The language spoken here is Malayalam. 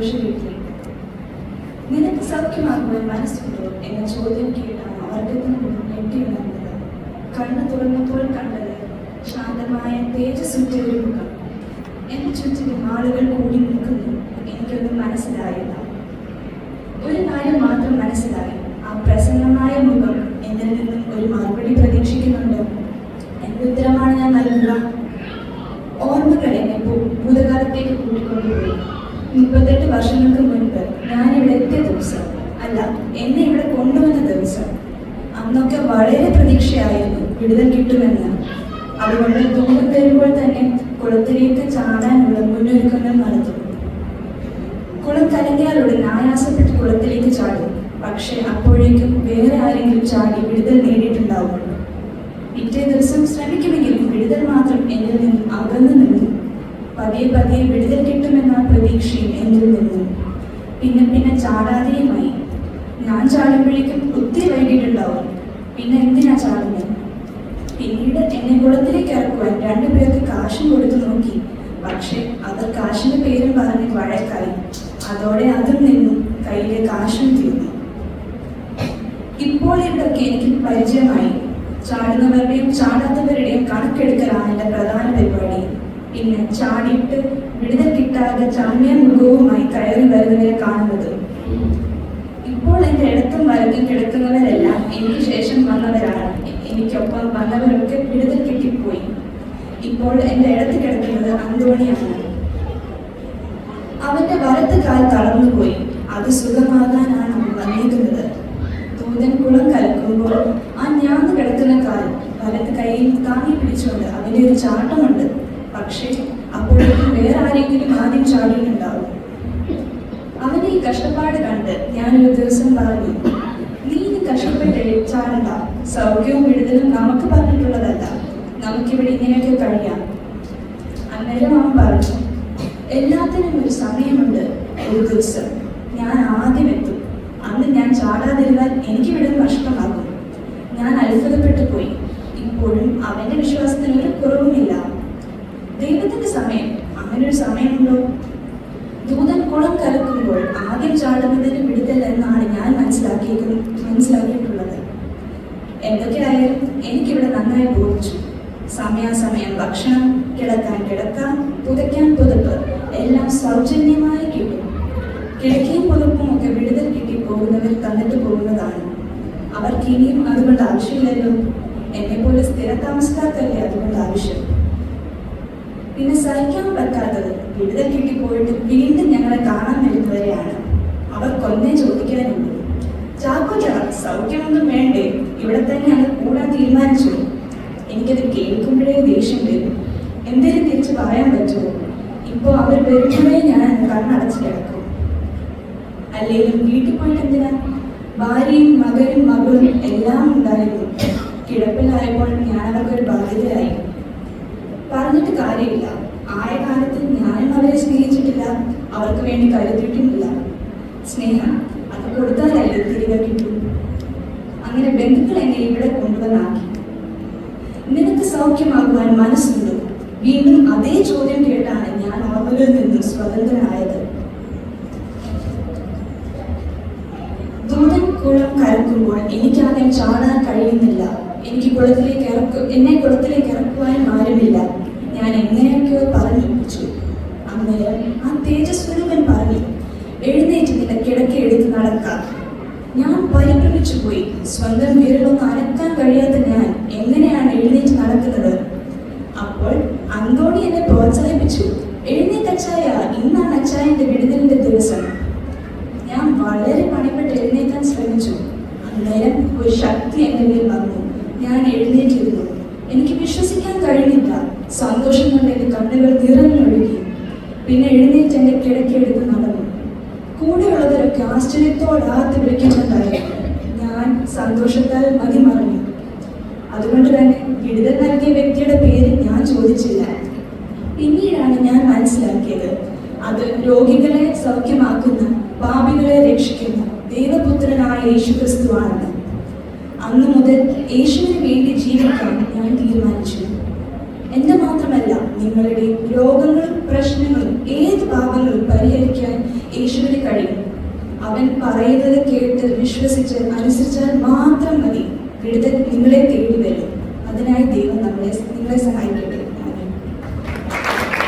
സന്തോഷ വീട്ടിലേക്ക്. നിനക്ക് സൗഖ്യമാകുവാൻ മനസ്സുണ്ടോ എന്ന ചോദ്യം കേട്ടാണ് വർഗത്തിന് മുന്നിൽ ഞെട്ടിയുണർന്നത്. കണ്ണു തുറന്നപ്പോൾ കണ്ടത് ശാന്തമായ തേജസ്സുറ്റ ഒരു മുഖം. എന്റെ ചുറ്റിലും ആളുകൾ കൂടി നിൽക്കുന്നു. എനിക്കൊന്നും മനസ്സിലായില്ല. ഒരു കാര്യം മാത്രം മനസ്സിലായി, ആ പ്രസന്നമായ മുഖം എന്നിൽ നിന്നും ഒരു മറുപടി പ്രതീക്ഷിക്കുന്നുണ്ട്. എന്തുത്തരമാണ് ഞാൻ നൽകുക? ഓർമ്മകൾ എന്നെ ഭൂതകാലത്തേക്ക് കൂട്ടിക്കൊണ്ടുപോയി. 38 വർഷങ്ങൾക്ക് മുൻപ് ഞാൻ ഇവിടെ എത്തിയ ദിവസം, അല്ല, എന്നെ ഇവിടെ കൊണ്ടുവന്ന ദിവസം. അന്നൊക്കെ വളരെ പ്രതീക്ഷയായിരുന്നു വിടുതൽ കിട്ടുമെന്ന്. അതുകൊണ്ട് ദൂരം വരുമ്പോൾ തന്നെ കുളത്തിലേക്ക് ചാടാനുള്ള മുന്നൊരുക്കങ്ങൾ നടത്തും. കുളം കലങ്ങിയാലുടൻ ആയാസപ്പെട്ട് കുളത്തിലേക്ക് ചാടും. പക്ഷെ അപ്പോഴേക്കും വേറെ ആരെങ്കിലും ചാടി വിടുതൽ നേടിയിട്ടുണ്ടാവും. പിറ്റേ ദിവസം ശ്രമിക്കുമെങ്കിലും വിടുതൽ മാത്രം എന്നിൽ നിന്നും അകന്നു നിന്നു. പതിയെ പതിയെ വിടുതൽ കിട്ടുമെന്ന പ്രതീക്ഷയും എന്നിൽ നിന്നു. പിന്നെ ചാടാതെയുമായി. ഞാൻ ചാടുമ്പോഴേക്കും ഒത്തിരി വൈകിട്ടുണ്ടാവും. പിന്നെ എന്തിനാ ചാടുന്നത്? പിന്നീട് എന്നെ കുളത്തിലേക്ക് ഇറക്കുവാൻ 2 പേർക്ക് കാശും കൊടുത്തു നോക്കി. പക്ഷെ അവർ കാശിന്റെ പേരും പറഞ്ഞ് വഴക്കായി. അതോടെ അതും നിന്നും കയ്യിലെ കാശും തീർന്നു. ഇപ്പോൾ ഇതൊക്കെ എനിക്ക് പരിചയമായി. ചാടുന്നവരുടെയും ചാടാത്തവരുടെയും കണക്കെടുക്കലാണ് എൻ്റെ പ്രധാന പരിപാടി. പിന്നെ ചാടിയിട്ട് വിടുതൽ കിട്ടാതെ ചാമ്യ മുഖവുമായി കയറി വരുന്നവരെ കാണുന്നത്. ഇപ്പോൾ എൻ്റെ ഇടത്തും വലത്തും കിടക്കുന്നവരെല്ലാം എനിക്ക് ശേഷം വന്നവരാണ്. എനിക്കൊപ്പം വന്നവരൊക്കെ വിടുതൽ കിട്ടിപ്പോയി. ഇപ്പോൾ എൻ്റെ ഇടത്ത് കിടക്കുന്നത് അന്തോണിയാണ്. അവന്റെ വലത്ത് കാൽ തളർന്നുപോയി. അത് സുഖമാകാനാണ് അവൻ വന്നിരിക്കുന്നത്. ദൂതൻ കുളം കലക്കുമ്പോൾ ആ ഞാന്ന് കിടക്കുന്ന കാൽ വലത്ത് കൈയിൽ താങ്ങി പിടിച്ചുകൊണ്ട് അവന്റെ ഒരു ചാട്ടമുണ്ട്. പക്ഷേ അപ്പോഴേക്കും വേറെ ആരെങ്കിലും ആദ്യം ചാടിയിട്ടുണ്ടാവും. അവന്റെ ഈ കഷ്ടപ്പാട് കണ്ട് ഞാനൊരു ദിവസം പറഞ്ഞു, നീ ഇത് കഷ്ടപ്പെട്ട് ചാടണ്ട. സൗഖ്യവും വിടുതലും നമുക്ക് പറഞ്ഞിട്ടുള്ളതല്ല. നമുക്കിവിടെ ഇങ്ങനെയൊക്കെ കഴിയാം. അന്നേരം അവൻ പറഞ്ഞു, എല്ലാത്തിനും ഒരു സമയമുണ്ട്. ഒരു ദിവസം ഞാൻ ആദ്യം എത്തും. അന്ന് ഞാൻ ചാടാതിരുന്നാൽ എനിക്ക് വിടുതൽ നഷ്ടമാകും. ഞാൻ അത്ഭുതപ്പെട്ടു പോയി. ഇപ്പോഴും അവന്റെ വിശ്വാസത്തിന് ഒരു കുറവുമില്ല. ദൈവത്തിന്റെ സമയം, അങ്ങനൊരു സമയമുണ്ടോ? ദൂതൻ കുളം കലക്കുമ്പോൾ ആദ്യം ചാടുന്നതിന് വിടുതൽ എന്നാണ് ഞാൻ മനസ്സിലാക്കിയിട്ടുള്ളത്. എന്തൊക്കെയായാലും എനിക്കിവിടെ നന്നായി ബോധിച്ചു. സമയാസമയം ഭക്ഷണം, കിടക്കാൻ കിടക്കാം, പുതയ്ക്കാൻ പുതപ്പ് എല്ലാം സൗജന്യമായി കിട്ടും. കിടക്കയും പുതപ്പും ഒക്കെ വിടുതൽ കിട്ടി പോകുന്നവർ തന്നിട്ട് പോകുന്നതാണ്. അവർക്ക് ഇനിയും അതുകൊണ്ട് ആവശ്യമില്ലല്ലോ. എന്നെപ്പോലെ സ്ഥിരതാമസക്കാർക്കല്ലേ അതുകൊണ്ട് ആവശ്യം. പിന്നെ സഹിക്കാൻ പറ്റാത്തത് വിടുതൽ കിട്ടിപ്പോയിട്ട് വീണ്ടും ഞങ്ങളെ കാണാൻ വരുന്നവരെയാണ്. അവർക്കൊന്നേ ചോദിക്കാനുള്ളൂ, ചാക്കോച്ചാ, സൗഖ്യമൊന്നും വേണ്ടേ? ഇവിടെ തന്നെ അത് കൂടാൻ തീരുമാനിച്ചു. എനിക്കത് കേൾക്കുമ്പോഴേ ദേഷ്യം വരും. എന്തേലും തിരിച്ച് പറയാൻ പറ്റുമോ? ഇപ്പോൾ അവർ വരുമ്പോഴേ ഞാൻ കണ്ണടച്ച് കിടക്കും. അല്ലെങ്കിലും വീട്ടിൽ പോയിട്ട് എന്തിനാ? ഭാര്യയും മകനും മകളും എല്ലാം ഉണ്ടായിരുന്നു. കിടപ്പിലായപ്പോൾ ഞാൻ അവർക്കൊരു ബാധ്യതയായി. പറഞ്ഞിട്ട് കാര്യമില്ല. ആയ കാലത്ത് ഞാനും അവരെ സ്നേഹിച്ചിട്ടില്ല, അവർക്ക് വേണ്ടി കരുതിയിട്ടുമില്ല. സ്നേഹം അത് കൊടുത്താലല്ലേ തിരികെ കിട്ടും. അങ്ങനെ ബന്ധുക്കൾ എന്നെ ഇവിടെ കൊണ്ടുവന്നാക്കി. നിനക്ക് സൗഖ്യമാകുവാൻ മനസ്സുണ്ടോ? വീണ്ടും അതേ ചോദ്യം കേട്ടാണ് ഞാൻ ഓർമ്മകളിൽ നിന്നും സ്വതന്ത്രനായത്. ദൂതൻ കുളം കലക്കുമ്പോൾ എനിക്കാദ്യം ചാടാൻ കഴിയുന്നില്ല. എന്നെ കുളത്തിലേക്ക് ഇറക്കുവാനും ആരുമില്ല. ഞാൻ എങ്ങനെയൊക്കെയോ പറഞ്ഞിപ്പിച്ചു. അന്നേരം ആ തേജസ്വരൂപൻ പറഞ്ഞു, എഴുന്നേറ്റ് നിന്റെ കിടക്ക എടുത്ത് നടക്കാം. ഞാൻ പരിഭ്രമിച്ചു പോയി. സ്വന്തം വിരലൊന്നും അനക്കാൻ കഴിയാത്ത ഞാൻ എങ്ങനെയാണ് എഴുന്നേറ്റ് നടക്കുന്നത്? അപ്പോൾ അന്തോണി എന്നെ പ്രോത്സാഹിപ്പിച്ചു. എഴുന്നേറ്റ് അച്ചായ, ഇന്നാണ് അച്ചായന്റെ വിടുതലിന്റെ ദിവസം. ഞാൻ വളരെ പണിപ്പെട്ട് എഴുന്നേക്കാൻ ശ്രമിച്ചു. അന്നേരം ഒരു ശക്തി എൻ്റെ മേൽ വന്നു. ഞാൻ എഴുന്നേറ്റിരുന്നു. എനിക്ക് വിശ്വസിക്കാൻ കഴിഞ്ഞില്ല. സന്തോഷം കൊണ്ട് എൻ്റെ കണ്ണുകൾ നിറഞ്ഞൊഴുകി. പിന്നെ എഴുന്നേറ്റ് എൻ്റെ കിടക്കെടുത്ത് നടന്നു. കൂടെയുള്ളവരൊക്കെ ആശ്ചര്യത്തോടെ ആർത്ത് വിളിക്കുന്നുണ്ടായിരുന്നു. ഞാൻ സന്തോഷത്താൽ മതിമറഞ്ഞു. അതുകൊണ്ട് തന്നെ വിടുതൽ നൽകിയ വ്യക്തിയുടെ പേര് ഞാൻ ചോദിച്ചില്ല. പിന്നീടാണ് ഞാൻ മനസ്സിലാക്കിയത്, അത് രോഗികളെ സൗഖ്യമാക്കുന്ന, പാപികളെ രക്ഷിക്കുന്ന ദൈവപുത്രനായ യേശുക്രിസ്തുവാണെന്ന്. അന്നു മുതൽ യേശുവിന് വേണ്ടി ജീവിക്കാൻ ഞാൻ തീരുമാനിച്ചു. എൻ്റെ മാത്രമല്ല, നിങ്ങളുടെ രോഗങ്ങളും പ്രശ്നങ്ങളും ഏത് പാപങ്ങളും പരിഹരിക്കാൻ യേശു അവൻ പറയുന്നത് കേട്ട് വിശ്വസിച്ച് അനുസരിച്ചാൽ മാത്രം മതി. വിടുതൽ നിങ്ങളെ തേടി വരും. അതിനായി ദൈവം നിങ്ങളെ സഹായിക്കട്ടെ.